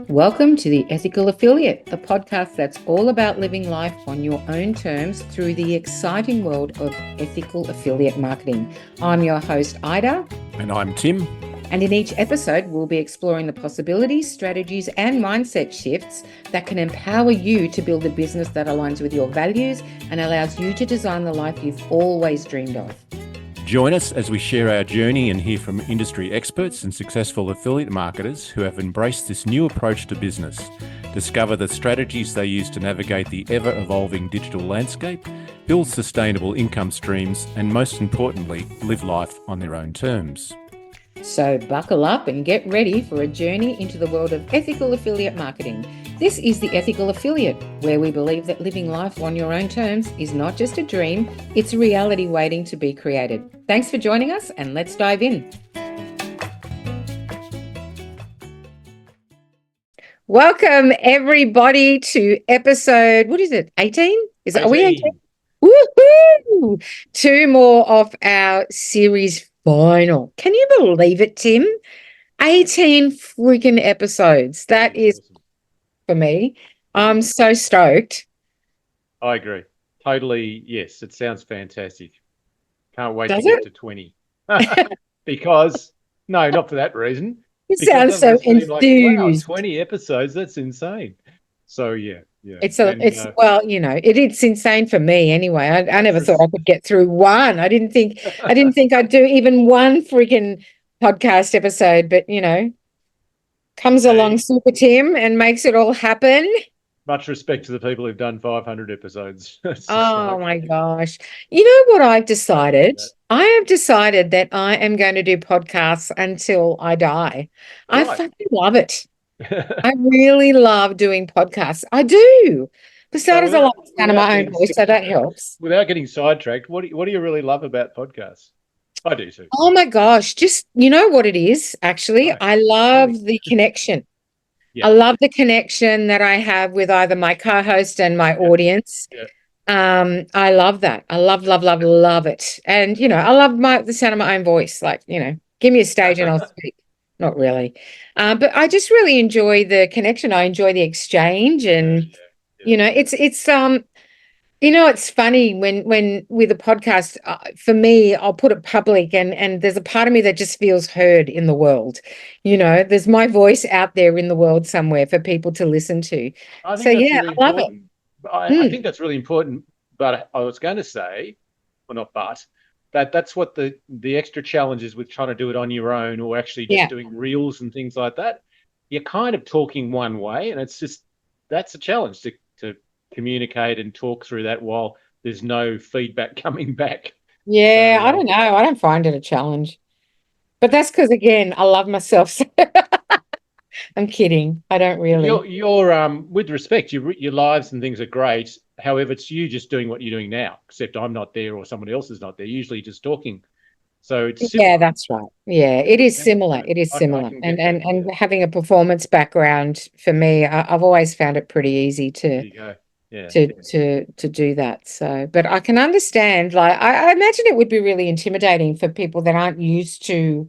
Welcome to the Ethical Affiliate, the podcast that's all about living life on your own terms through the exciting world of ethical affiliate marketing. I'm your host, Ida. And I'm Tim. And in each episode, we'll be exploring the possibilities, strategies, and mindset shifts that can empower you to build a business that aligns with your values and allows you to design the life you've always dreamed of. Join us as we share our journey and hear from industry experts and successful affiliate marketers who have embraced this new approach to business. Discover the strategies they use to navigate the ever-evolving digital landscape, build sustainable income streams, and most importantly, live life on their own terms. So buckle up and get ready for a journey into the world of ethical affiliate marketing. This is the Ethical Affiliate, where we believe that living life on your own terms is not just a dream, it's a reality waiting to be created. Thanks for joining us, and let's dive in. Welcome, everybody, to episode, 18? Are we 18? Woohoo! 2 more of our series final. Can you believe it, Tim? 18 freaking episodes. That is, for me, I'm so stoked. I agree. Totally, yes. It sounds fantastic. Can't wait Does to get it? to 20. Because, no, not for that reason. It sounds so enthused. Like, wow, 20 episodes, that's insane. So, yeah. It's insane for me anyway. I never thought I could get through one. I didn't think I'd do even one freaking podcast episode, but comes along Super Tim and makes it all happen. Much respect to the people who've done 500 episodes. Oh my gosh. You know what I've decided? I have decided that I am going to do podcasts until I die. Right. I fucking love it. I really love doing podcasts. I do. For starters, I like the sound of my own voice, so that helps. Without getting sidetracked, what do you really love about podcasts? I do too. Oh my gosh. Just, you know what it is, actually? I love the connection. Yeah. I love the connection that I have with either my co-host and my audience. Yeah. I love that. I love it. And, I love the sound of my own voice. Like, give me a stage and I'll speak. Not really. But I just really enjoy the connection. I enjoy the exchange. And, it's funny when with a podcast, for me, I'll put it public and there's a part of me that just feels heard in the world. There's my voice out there in the world somewhere for people to listen to. I love it. I think that's really important. But I was going to say, well, not but, that's what the extra challenge is with trying to do it on your own or actually just doing reels and things like that. You're kind of talking one way, and that's a challenge to communicate and talk through that while there's no feedback coming back. Yeah, I don't know. I don't find it a challenge. But that's because, again, I love myself. I'm kidding. I don't really. You're with respect, your lives and things are great. However, it's you just doing what you're doing now, except I'm not there or someone else is not there, usually just talking. So it's similar. Yeah, that's right. Yeah, it is similar. It is similar. And having a performance background, for me, I've always found it pretty easy to do that. So, but I can understand, like, I imagine it would be really intimidating for people that aren't used to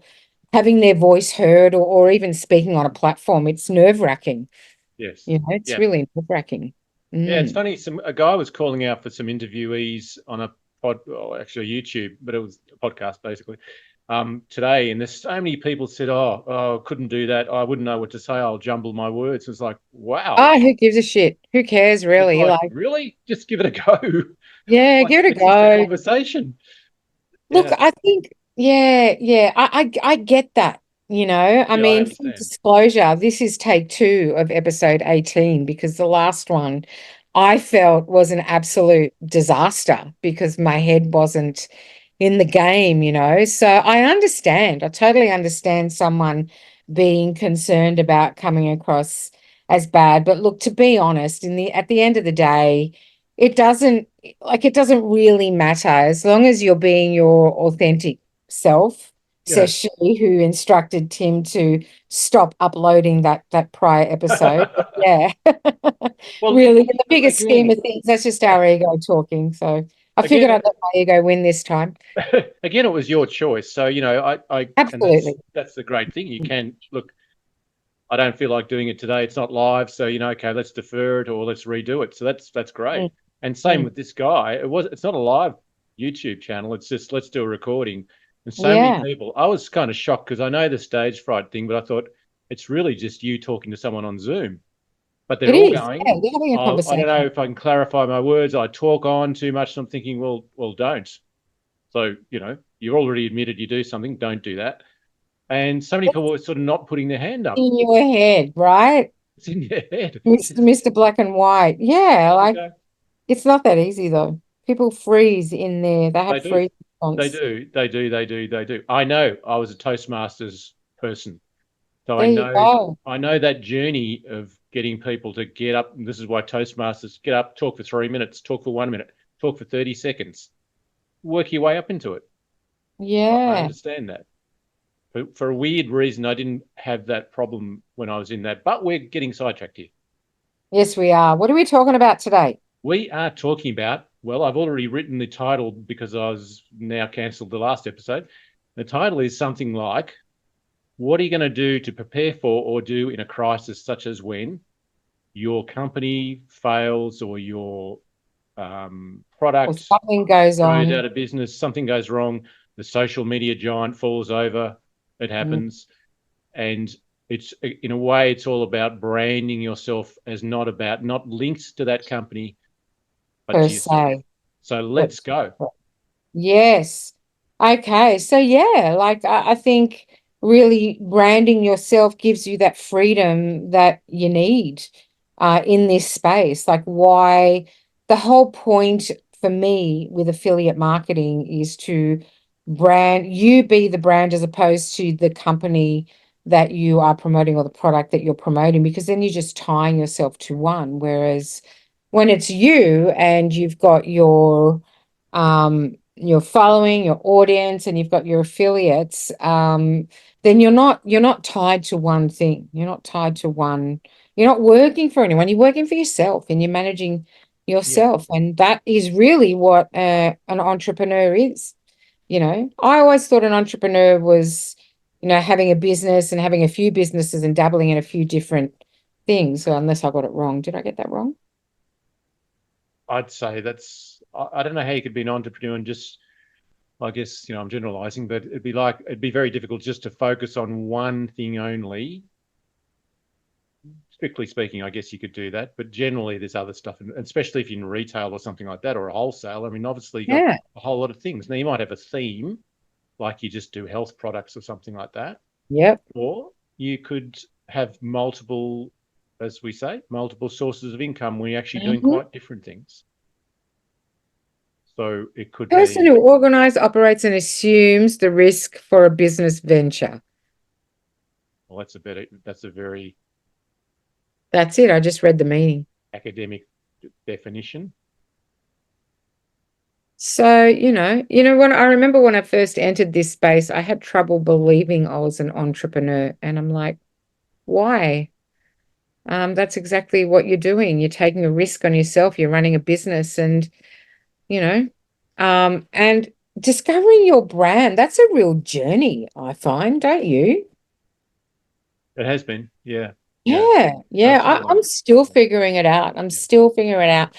having their voice heard or even speaking on a platform. It's nerve-wracking. Yes. It's really nerve-wracking. Yeah, it's funny. A guy was calling out for some interviewees on a YouTube, but it was a podcast basically, today. And there's so many people said, oh, couldn't do that. I wouldn't know what to say. I'll jumble my words. It's like, wow. Oh, who gives a shit? Who cares, really? Like, really? Just give it a go. Yeah, give it a go. Conversation. Look, I think, I get that. I mean, full disclosure, this is take 2 of episode 18 because the last one I felt was an absolute disaster because my head wasn't in the game, So I totally understand someone being concerned about coming across as bad. But look, to be honest, at the end of the day, it doesn't really matter as long as you're being your authentic self. Says she who instructed Tim to stop uploading that prior episode. Yeah. Well, really, in the bigger scheme of things, that's just our ego talking. So I figured I'd let my ego win this time. Again, it was your choice. So, I absolutely. That's the great thing. You can look. I don't feel like doing it today. It's not live. So, okay, let's defer it or let's redo it. So that's great. Mm. And same with this guy. It's not a live YouTube channel. It's just, let's do a recording. And so many people, I was kind of shocked because I know the stage fright thing, but I thought it's really just you talking to someone on Zoom. But they're It all is. going, Yeah, they're having a oh, I don't know conversation. if I can clarify my words. I talk on too much. So I'm thinking, well, don't. So, you've already admitted you do something. Don't do that. And so many people were sort of not putting their hand up. In your head, right? It's in your head. Mr. Black and White. Yeah, like Okay. it's not that easy though. People freeze in there. They They have do. freeze They response. do. They do. They do. They do. I know. I was a Toastmasters person, so I There you know. go. I know that journey of getting people to get up. And this is why Toastmasters get up, talk for 3 minutes, talk for 1 minute, talk for 30 seconds, work your way up into it. I Yeah. understand that. But for a weird reason, I didn't have that problem when I was in that. But we're getting sidetracked here. Yes, we are. What are we talking about today? We are talking about, well, I've already written the title because I was now cancelled the last episode. The title is something like, what are you going to do to prepare for or do in a crisis such as when your company fails or your Or product something goes goes on. out of business, something goes wrong, the social media giant falls over, it Mm, happens. And it's, in a way, it's all about branding yourself as not linked to that company, but per to yourself. se. So let's go. Yes. Okay. So yeah, like I think really branding yourself gives you that freedom that you need in this space. Like why the whole point for me with affiliate marketing is to be the brand as opposed to the company that you are promoting or the product that you're promoting, because then you're just tying yourself to one. Whereas when it's you and you've got your following, your audience, and you've got your affiliates, then you're not tied to one thing. You're not tied to one. You're not working for anyone. You're working for yourself, and you're managing Yeah. yourself, and that is really what an entrepreneur is. I always thought an entrepreneur was, having a business and having a few businesses and dabbling in a few different things. So unless I got it wrong, did I get that wrong? I'd say I don't know how you could be an entrepreneur and just, I guess, I'm generalizing, but it'd be very difficult just to focus on one thing only. Strictly speaking, I guess you could do that, but generally there's other stuff, and especially if you're in retail or something like that, or a wholesale. I mean, obviously you got Yeah. a whole lot of things. Now you might have a theme, like you just do health products or something like that, Yep. or you could have multiple, as we say, multiple sources of income where you're actually doing Mhm. quite different things. So it could Person be, who organizes, operates, and assumes the risk for a business venture. well, that's a very That's it. I just read the meaning. academic definition. So, when I remember when I first entered this space, I had trouble believing I was an entrepreneur. And I'm like, why? That's exactly what you're doing. You're taking a risk on yourself. You're running a business you know, and discovering your brand, that's a real journey, I find, don't you? It has been, yeah, yeah, Yeah. I'm absolutely. still figuring it out. I'm Yeah. still figuring it out.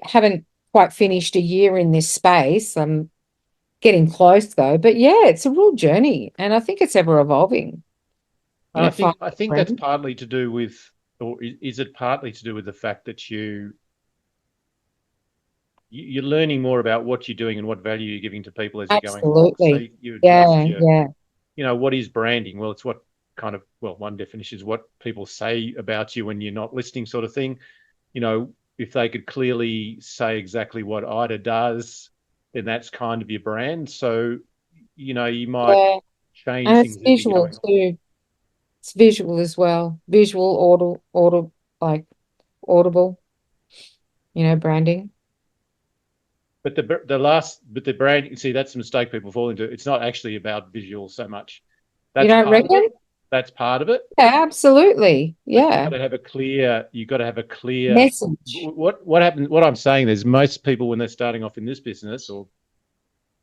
Haven't quite finished a year in this space. I'm getting close though. But yeah, it's a real journey. And I think it's ever evolving, And finding I a think that's friend. partly to do with, or is it partly to do with the fact that you're learning more about what you're doing and what value you're giving to people as you're going along. So Absolutely. you adjust Yeah, yeah. what is branding? Well, it's what kind of, well, one definition is what people say about you when you're not listening, sort of thing. If they could clearly say exactly what Ida does, then that's kind of your brand. So, you might Yeah. change And it's things as you're visual going along. too. It's visual as well. Visual, like audible, branding. But the brand, see, that's the mistake people fall into. It's not actually about visual so much. You That's don't part of it. reckon? That's part of it. Yeah, absolutely. But you Yeah. got to have a clear. You got to have a clear. Message. What happens? What I'm saying is, most people when they're starting off in this business or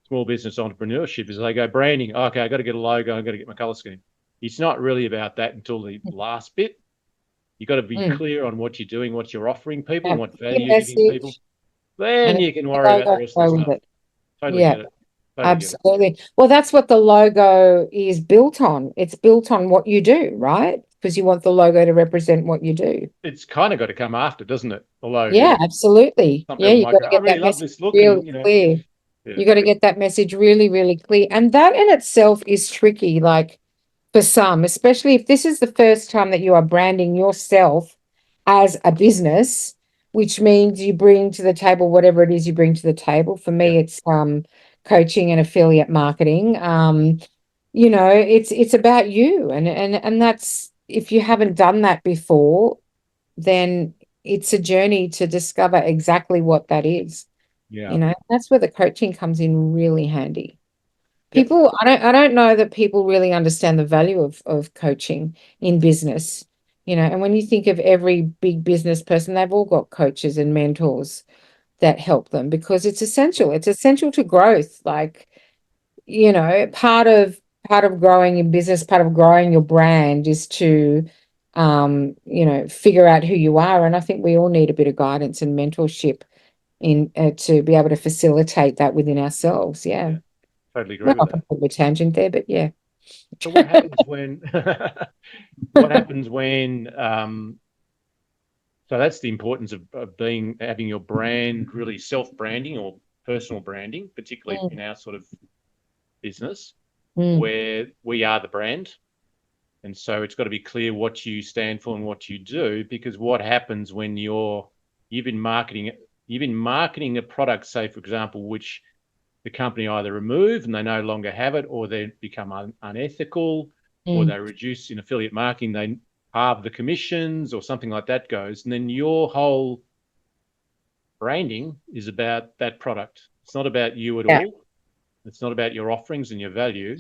small business entrepreneurship is they go branding. Oh, okay, I got to get a logo. I got to get my color scheme. it's not really about that until the last bit. You've got to be clear on what you're doing, what you're offering people, and what value you're giving people. Then you can worry about the rest of the stuff. Totally get it. Totally absolutely. Get it. Well, that's what the logo is built on. It's built on what you do, right? Because you want the logo to represent what you do. It's kind of got to come after, doesn't it? The logo. Yeah, absolutely. Some Yeah, people you've might got go, to I get really that love message this look, really and clear. You got to get that message really, really clear. And that in itself is tricky, like for some, especially if this is the first time that you are branding yourself as a business, which means you bring to the table whatever it is you bring to the table. For me, it's coaching and affiliate marketing. You know, it's about you. And that's, if you haven't done that before, then it's a journey to discover exactly what that is. Yeah. You know, that's where the coaching comes in really handy. People, I don't know that people really understand the value of coaching in business, you know, and when you think of every big business person, they've all got coaches and mentors that help them because it's essential. It's essential to growth. Like, you know, part of growing your business, part of growing your brand is to you know, figure out who you are. And I think we all need a bit of guidance and mentorship in to be able to facilitate that within ourselves. Yeah. Totally agree with that. A tangent there, but yeah. So what happens when what happens when so that's the importance of having your brand really self-branding or personal branding, particularly in our sort of business where we are the brand. And so it's got to be clear what you stand for and what you do, because what happens when you've been marketing a product, say for example, which the company either remove and they no longer have it, or they become unethical, or they reduce in affiliate marketing, they halve the commissions or something like that goes, and then your whole branding is about that product. It's not about you at all. It's not about your offerings and your value.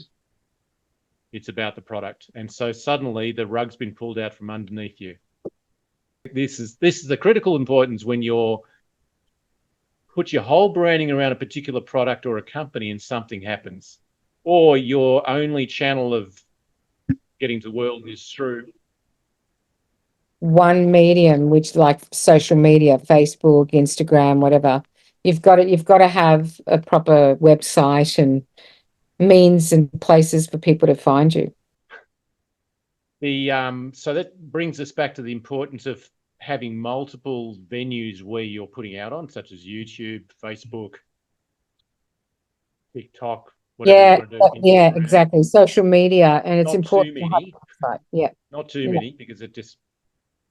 It's about the product. And so suddenly the rug's been pulled out from underneath you. This is the critical importance when you're put your whole branding around a particular product or a company and something happens, or your only channel of getting to the world is through one medium, which like social media, Facebook, Instagram, whatever. You've got to have a proper website and means and places for people to find you. So that brings us back to the importance of having multiple venues where you're putting out on, such as YouTube, Facebook, TikTok, whatever you want to do. Yeah, exactly. Social media, and it's not important too to have many. a website. Yeah, not too many, because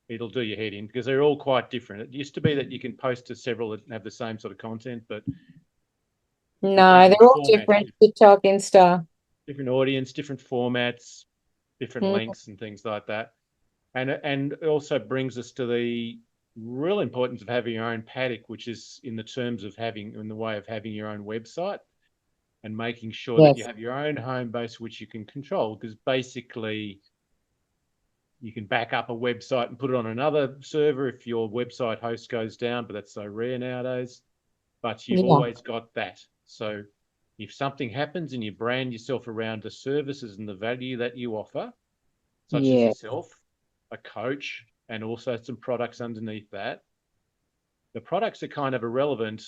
it'll do your head in, because they're all quite different. It used to be that you can post to several and have the same sort of content, but no, they're all different. TikTok, Insta, different audience, different formats, different links and things like that. And it also brings us to the real importance of having your own paddock, which is in the way of having your own website and making sure that you have your own home base, which you can control, because basically you can back up a website and put it on another server if your website host goes down, but that's so rare nowadays. But you've always got that. So if something happens and you brand yourself around the services and the value that you offer, such as yourself, a coach, and also some products underneath that, the products are kind of irrelevant,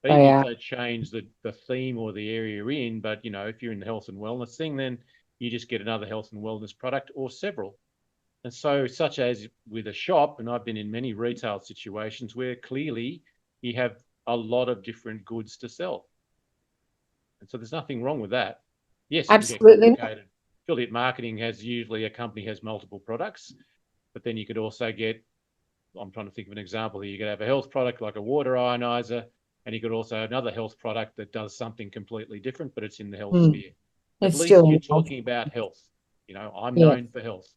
even if they change the theme or the area you're in. But, you know, if you're in the health and wellness thing, then you just get another health and wellness product or several. And so, such as with a shop, and I've been in many retail situations where clearly you have a lot of different goods to sell. And so there's nothing wrong with that. Yes, it can get complicated. Affiliate marketing usually a company has multiple products, but then you could also get, I'm trying to think of an example here, you could have a health product like a water ionizer, and you could also have another health product that does something completely different, but it's in the health sphere. At least you're talking about health. You know, I'm known for health.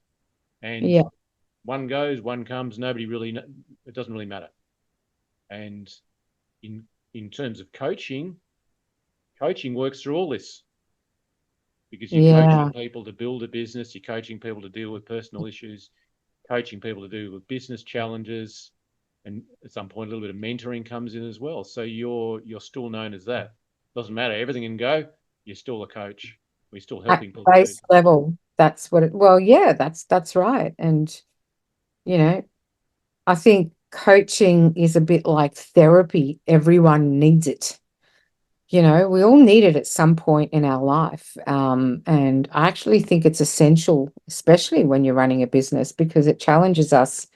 And one goes, one comes, it doesn't really matter. And in terms of coaching works through all this, because you're coaching people to build a business, you're coaching people to deal with personal issues, coaching people to deal with business challenges, and at some point a little bit of mentoring comes in as well. So you're still known as that. Doesn't matter, everything can go, you're still a coach. We're still helping people. Base level. That's what it, well, yeah, that's right. And, you know, I think coaching is a bit like therapy. Everyone needs it. You know, we all need it at some point in our life. And I actually think it's essential, especially when you're running a business, because it challenges us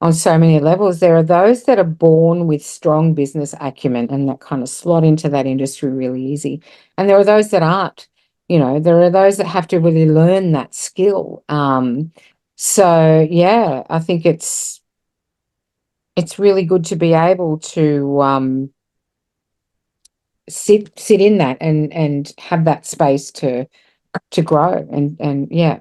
on so many levels. There are those that are born with strong business acumen and that kind of slot into that industry really easy. And there are those that aren't. You know, there are those that have to really learn that skill. So yeah, I think it's really good to be able to sit in that and have that space to grow and yeah.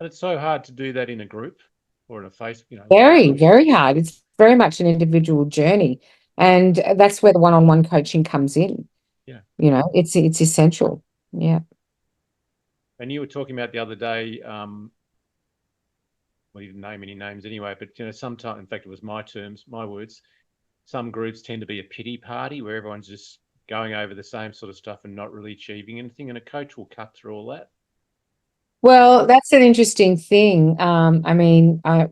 And it's so hard to do that in a group or in a face, Very, very hard. It's very much an individual journey. And that's where the one-on-one coaching comes in. Yeah. You know, it's essential. Yeah. And you were talking about the other day, well, you didn't name any names anyway, but sometimes, in fact, it was my words. Some groups tend to be a pity party where everyone's just going over the same sort of stuff and not really achieving anything, and a coach will cut through all that. Well, that's an interesting thing. I mean, I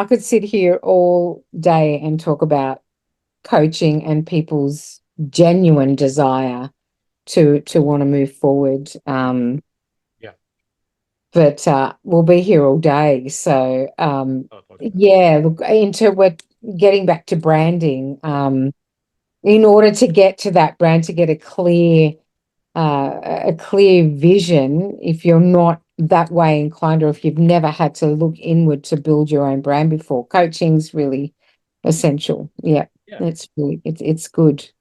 could sit here all day and talk about coaching and people's genuine desire to want to move forward. Yeah. But we'll be here all day. So yeah, look, we're getting back to branding. In order to get to that brand, to get a clear vision, if you're not that way inclined, or if you've never had to look inward to build your own brand before, coaching's really essential. Yeah. Yeah. It's good.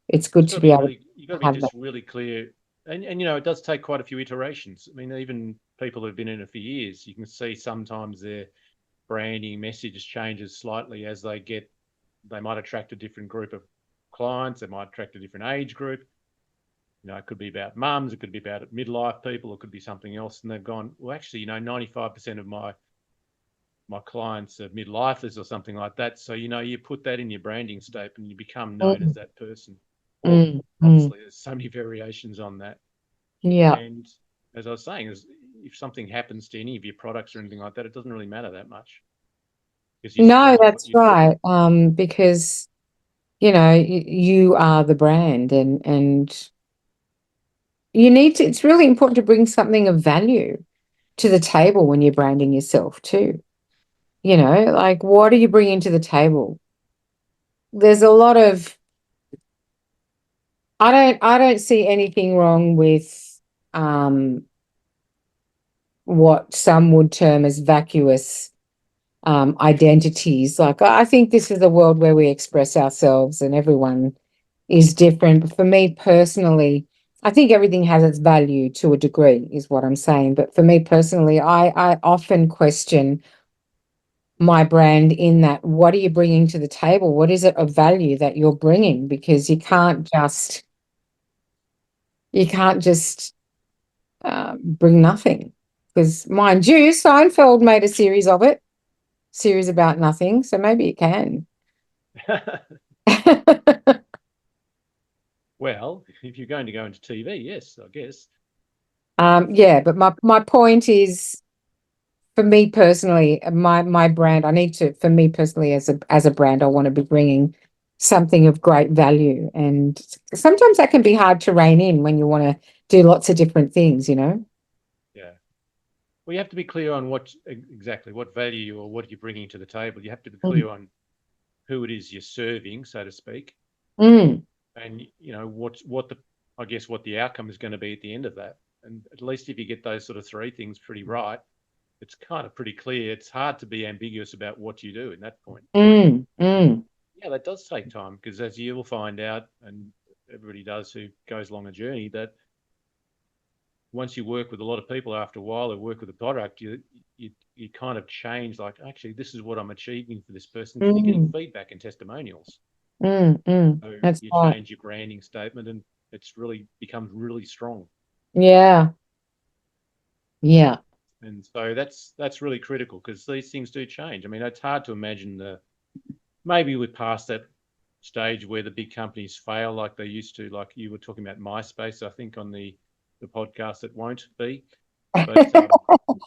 It's good to be able to you've got to be have that. just really clear. And it does take quite a few iterations. I mean, even people who've been in it for years, you can see sometimes their branding message changes slightly as they might attract a different group of clients, they might attract a different age group. It could be about mums, it could be about midlife people, it could be something else. And they've gone, well, actually, 95% of my clients are midlifers or something like that. So, you put that in your branding statement and you become known as that person. Well, obviously, there's so many variations on that. Yeah. And as I was saying, if something happens to any of your products or anything like that, it doesn't really matter that much. No, that's right. Because you are the brand and it's really important to bring something of value to the table when you're branding yourself too. Like, what are you bringing to the table? There's a lot of, I don't see anything wrong with what some would term as vacuous identities. Like, I think this is a world where we express ourselves and everyone is different. But for me personally, I think everything has its value to a degree, is what I'm saying. But for me personally, I often question my brand in that, what are you bringing to the table? What is it of value that you're bringing? Because you can't just bring nothing. Because mind you, Seinfeld made a series about nothing. So maybe you can. Well, if you're going to go into TV, yes, I guess. Yeah, but my point is, for me personally, my brand, for me personally, as a brand, I want to be bringing something of great value. And sometimes that can be hard to rein in when you want to do lots of different things, Yeah. Well, you have to be clear on exactly what value or what you're bringing to the table. You have to be clear on who it is you're serving, so to speak. And what the outcome is going to be at the end of that. And at least if you get those sort of three things pretty right, it's kind of pretty clear. It's hard to be ambiguous about what you do in that point. Yeah, that does take time, because as you will find out, and everybody does who goes along a journey, that once you work with a lot of people, after a while, or work with a product, you kind of change. Like, actually, this is what I'm achieving for this person, because you're getting feedback and testimonials. So That's you right. change your branding statement, and it's really becomes really strong. Yeah. Yeah. And so that's really critical, because these things do change. I mean, it's hard to imagine maybe we're past that stage where the big companies fail like they used to. Like you were talking about MySpace, I think, on the the podcast that won't be. But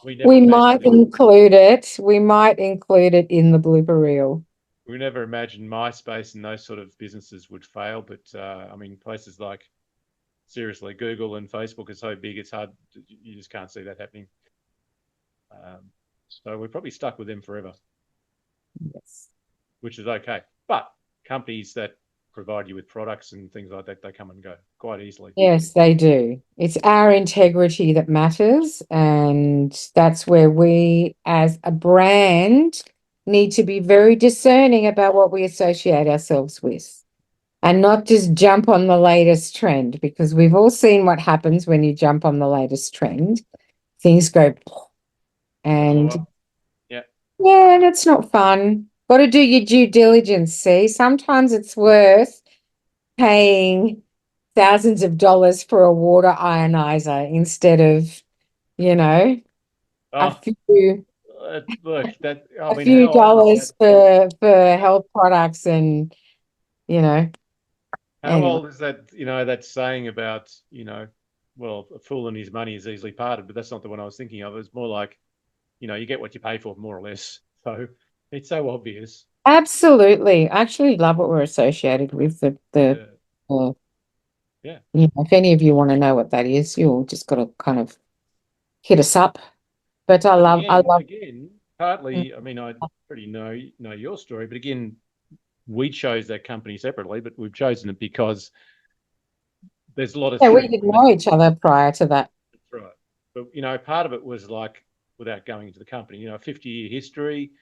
we never We imagined might include it. We might include it in the blooper reel. we never imagined MySpace and those sort of businesses would fail. But I mean, places like seriously Google and Facebook are so big, it's hard. You just can't see that happening. So we're probably stuck with them forever. Yes. Which is okay. But companies that provide you with products and things like that, they come and go quite easily. Yes, they do. It's our integrity that matters, and that's where we, as a brand, need to be very discerning about what we associate ourselves with and not just jump on the latest trend, because we've all seen what happens when you jump on the latest trend. Things go and yeah, and it's not fun. Got to do your due diligence. See, sometimes it's worth paying thousands of dollars for a water ionizer instead of, you know, a few look, that I a mean, few how old is dollars for health products and, you know, how anyway. old is that? That saying about well, a fool and his money is easily parted, but that's not the one I was thinking of. It's more like, you get what you pay for, more or less. So it's so obvious. Absolutely. I actually love what we're associated with. Yeah. If any of you want to know what that is, you'll just got to kind of hit us up. But But I love. again, partly, I mean, I pretty know your story, but again, we chose that company separately, but we've chosen it because there's a lot of Yeah, we strength didn't in that. know each other prior to that. That's right. But part of it was like, without going into the company, 50-year history,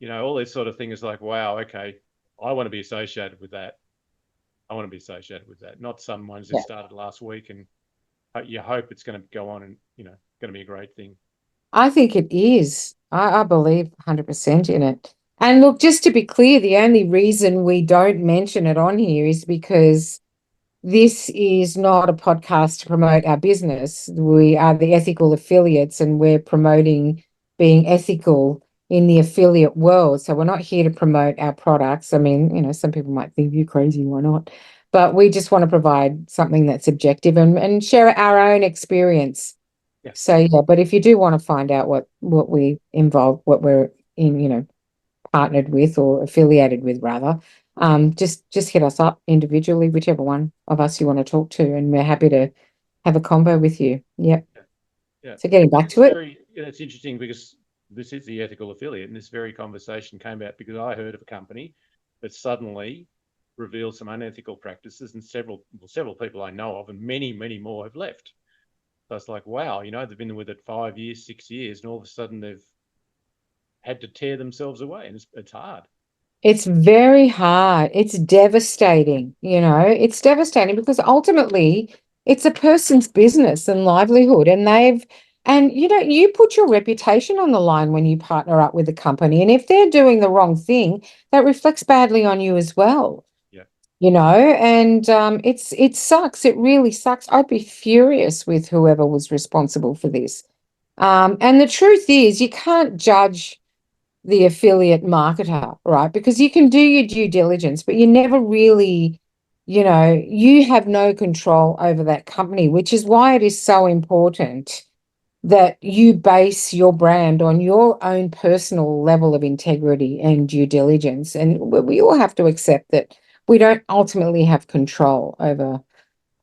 all this sort of thing is like, wow, okay, I want to be associated with that. I want to be associated with that, not someone's Yeah. just started last week and you hope it's going to go on and, going to be a great thing. I think it is. I believe 100% in it. And look, just to be clear, the only reason we don't mention it on here is because this is not a podcast to promote our business. We are the ethical affiliates and we're promoting being ethical in the affiliate world. So we're not here to promote our products. I mean, some people might think you're crazy, why not? But we just want to provide something that's objective and share our own experience. Yeah. So yeah, but if you do want to find out what we involve, what we're in, partnered with or affiliated with rather, just hit us up individually, whichever one of us you want to talk to, and we're happy to have a convo with you. Yep. Yeah. So getting back to it. It's interesting because this is the ethical affiliate, and this very conversation came out because I heard of a company that suddenly revealed some unethical practices, and several people I know of, and many, many more have left. So it's like, wow, they've been with it 5 years, 6 years, and all of a sudden they've had to tear themselves away, and it's hard. It's very hard. It's devastating, It's devastating because ultimately it's a person's business and livelihood, and you put your reputation on the line when you partner up with a company. And if they're doing the wrong thing, that reflects badly on you as well. Yeah. And it sucks. It really sucks. I'd be furious with whoever was responsible for this. And the truth is, you can't judge the affiliate marketer, right? Because you can do your due diligence, but you never really, you have no control over that company, which is why it is so important that you base your brand on your own personal level of integrity and due diligence. And we all have to accept that we don't ultimately have control over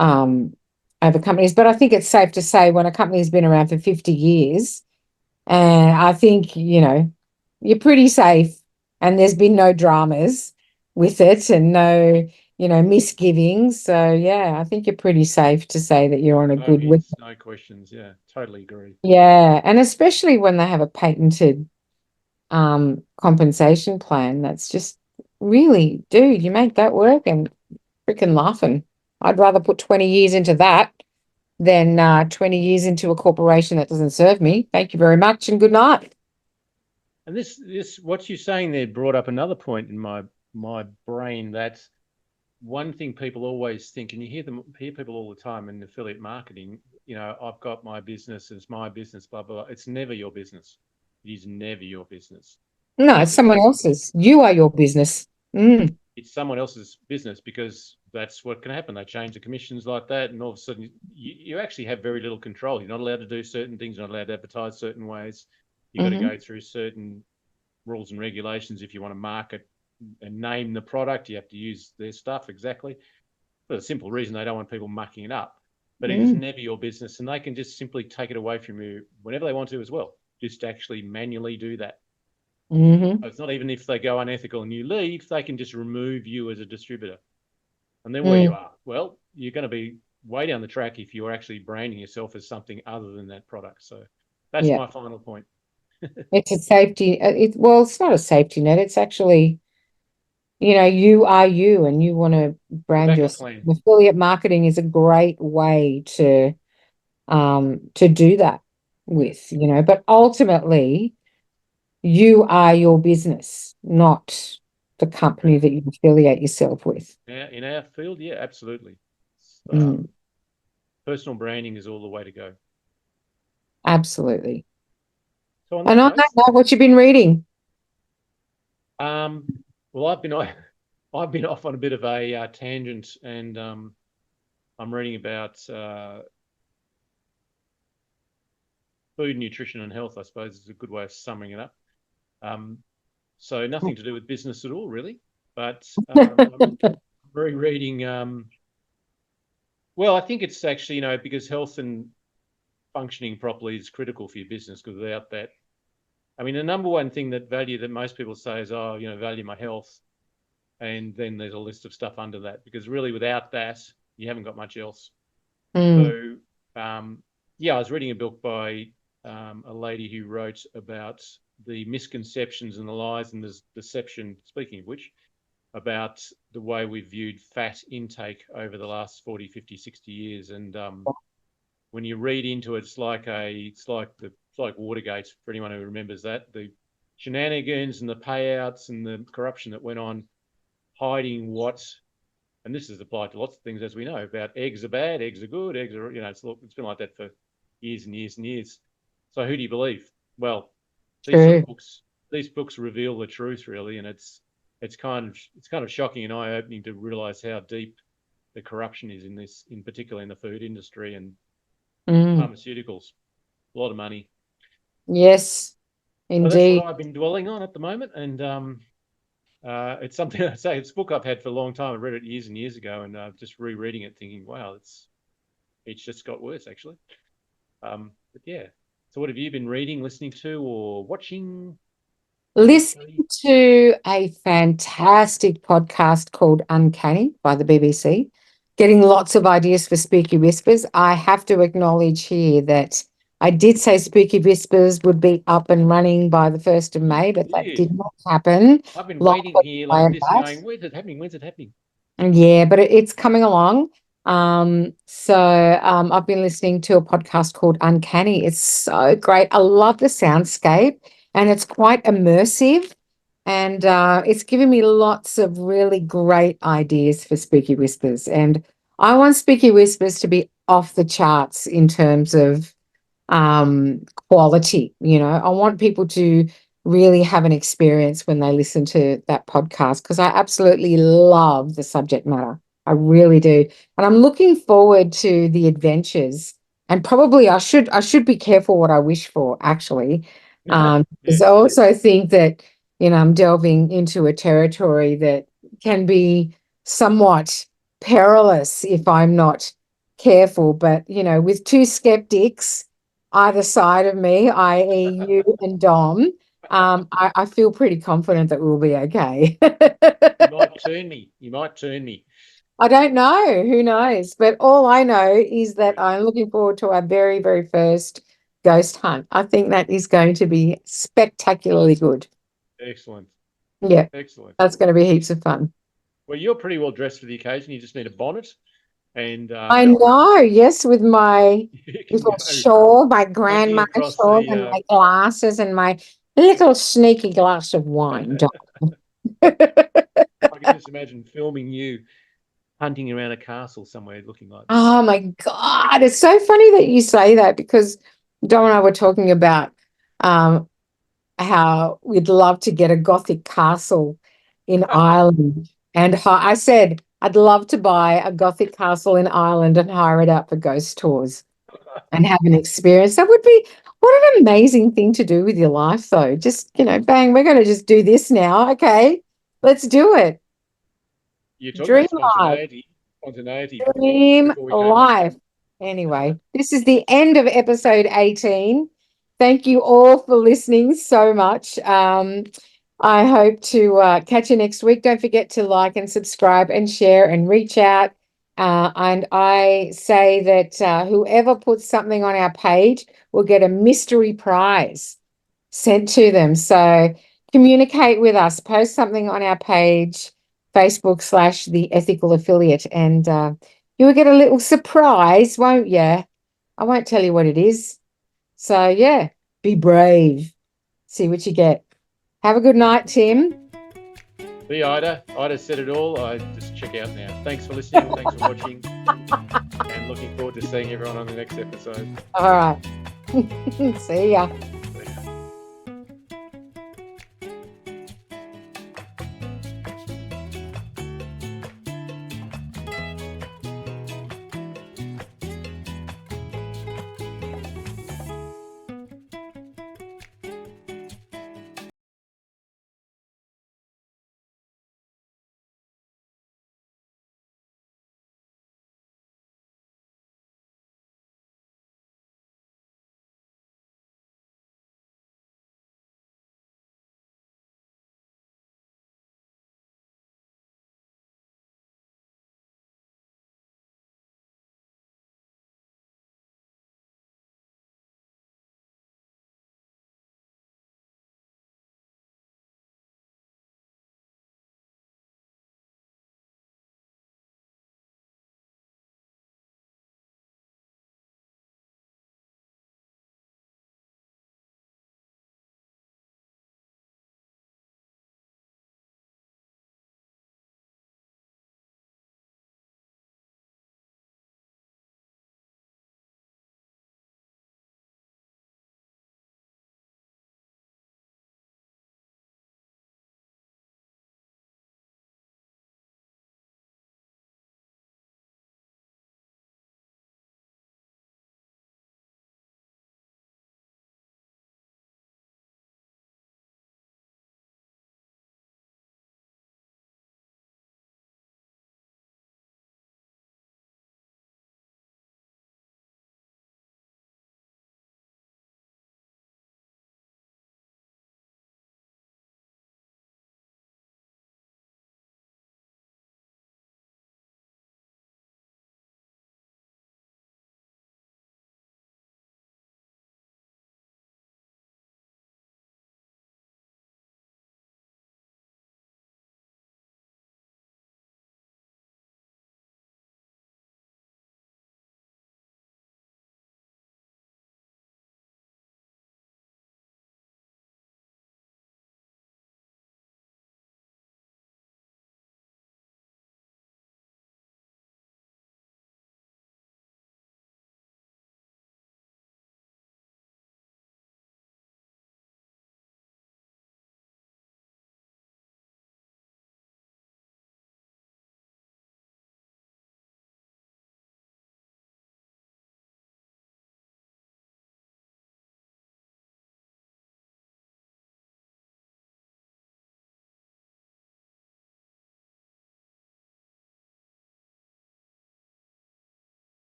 companies. But I think it's safe to say when a company has been around for 50 years, and I think, you're pretty safe and there's been no dramas with it and no, misgivings. So yeah, I think you're pretty safe to say that you're on a No good way. hits, no questions. Yeah, totally agree. Yeah. And especially when they have a patented compensation plan, that's just really, dude, you make that work and freaking laughing. I'd rather put 20 years into that than 20 years into a corporation that doesn't serve me. Thank you very much and good night. And this what you're saying there brought up another point in my brain. That's one thing people always think, and you hear people all the time in affiliate marketing. I've got my business, it's my business, blah blah blah. It's never your business. It is never your business. No, it's someone else's. You are your business. Mm. it's someone else's business, because that's what can happen. They change the commissions like that, and all of a sudden you actually have very little control. You're not allowed to do certain things. You're not allowed to advertise certain ways. You've got to go through certain rules and regulations if you want to market and name the product. You have to use their stuff exactly for the simple reason they don't want people mucking it up. But it is never your business, and they can just simply take it away from you whenever they want to as well. Just actually manually do that. So it's not even if they go unethical and you leave, they can just remove you as a distributor. And then where you are, well, you're going to be way down the track if you're actually branding yourself as something other than that product. So that's my final point. It's a safety. Well, it's not a safety net. It's actually, you are you, and you want to brand yourself. Affiliate marketing is a great way to do that with, but ultimately you are your business, not the company that you affiliate yourself with. In our field, yeah, absolutely. Personal branding is all the way to go. Absolutely. So and on that note, what you've been reading? Well, I've been off on a bit of a tangent, and I'm reading about food, nutrition, and health. I suppose is a good way of summing it up. So nothing to do with business at all, really. But I'm rereading. Well, I think it's actually, because health and functioning properly is critical for your business, because without that, I mean, the number one thing that most people say is, value my health. And then there's a list of stuff under that, because really without that, you haven't got much else. So, I was reading a book by a lady who wrote about the misconceptions and the lies and the deception, speaking of which, about the way we've viewed fat intake over the last 40, 50, 60 years. And when you read into it, it's like Watergate, for anyone who remembers that. The shenanigans and the payouts and the corruption that went on, hiding and this is applied to lots of things, as we know, about eggs are bad, eggs are good, eggs are, it's been like that for years and years and years. So who do you believe? Well, these books reveal the truth, really, and it's kind of shocking and eye-opening to realize how deep the corruption is in particular in the food industry and pharmaceuticals. A lot of money. Yes, indeed. So that's what I've been dwelling on at the moment, and it's something I say. It's a book I've had for a long time. I read it years and years ago, and just rereading it, thinking, "Wow, it's just got worse, actually." But yeah. So, what have you been reading, listening to, or watching? Listening to a fantastic podcast called Uncanny by the BBC. Getting lots of ideas for Spooky Whispers. I have to acknowledge here that I did say Spooky Whispers would be up and running by the 1st of May, but that did not happen. I've been waiting here like this, going, when's it happening? When's it happening? Yeah, but it's coming along. So I've been listening to a podcast called Uncanny. It's so great. I love the soundscape, and it's quite immersive, and it's given me lots of really great ideas for Spooky Whispers. And I want Spooky Whispers to be off the charts in terms of quality. I want people to really have an experience when they listen to that podcast, because I absolutely love the subject matter. I really do. And I'm looking forward to the adventures. And probably I should be careful what I wish for, actually. Because I also think that, I'm delving into a territory that can be somewhat perilous if I'm not careful. But, with two skeptics either side of me, i.e. you and Dom, I feel pretty confident that we'll be okay. You might turn me. I don't know. Who knows? But all I know is that I'm looking forward to our very, very first ghost hunt. I think that is going to be spectacularly good. Excellent. Yeah. Excellent. That's going to be heaps of fun. Well, you're pretty well dressed for the occasion. You just need a bonnet. And I know, yes, with my little shawl, my grandma shawl, and my glasses, and my little sneaky glass of wine. I can just imagine filming you hunting around a castle somewhere looking like this. Oh my God. It's so funny that you say that, because Dom and I were talking about how we'd love to get a Gothic castle in Ireland And I said, I'd love to buy a Gothic castle in Ireland and hire it out for ghost tours and have an experience. That would be, what an amazing thing to do with your life, though. Just, bang, we're going to just do this now. Okay, let's do it. You're talking Dream about life. spontaneity. Dream before we came life. Anyway, this is the end of episode 18. Thank you all for listening so much. I hope to catch you next week. Don't forget to like and subscribe and share and reach out. And I say that whoever puts something on our page will get a mystery prize sent to them. So communicate with us, post something on our page, Facebook / The Ethical Affiliate, and you will get a little surprise, won't you? I won't tell you what it is. So yeah, be brave. See what you get. Have a good night, Tim. See, Ida. Ida said it all. I just check out now. Thanks for listening. Thanks for watching. And looking forward to seeing everyone on the next episode. All right. See ya.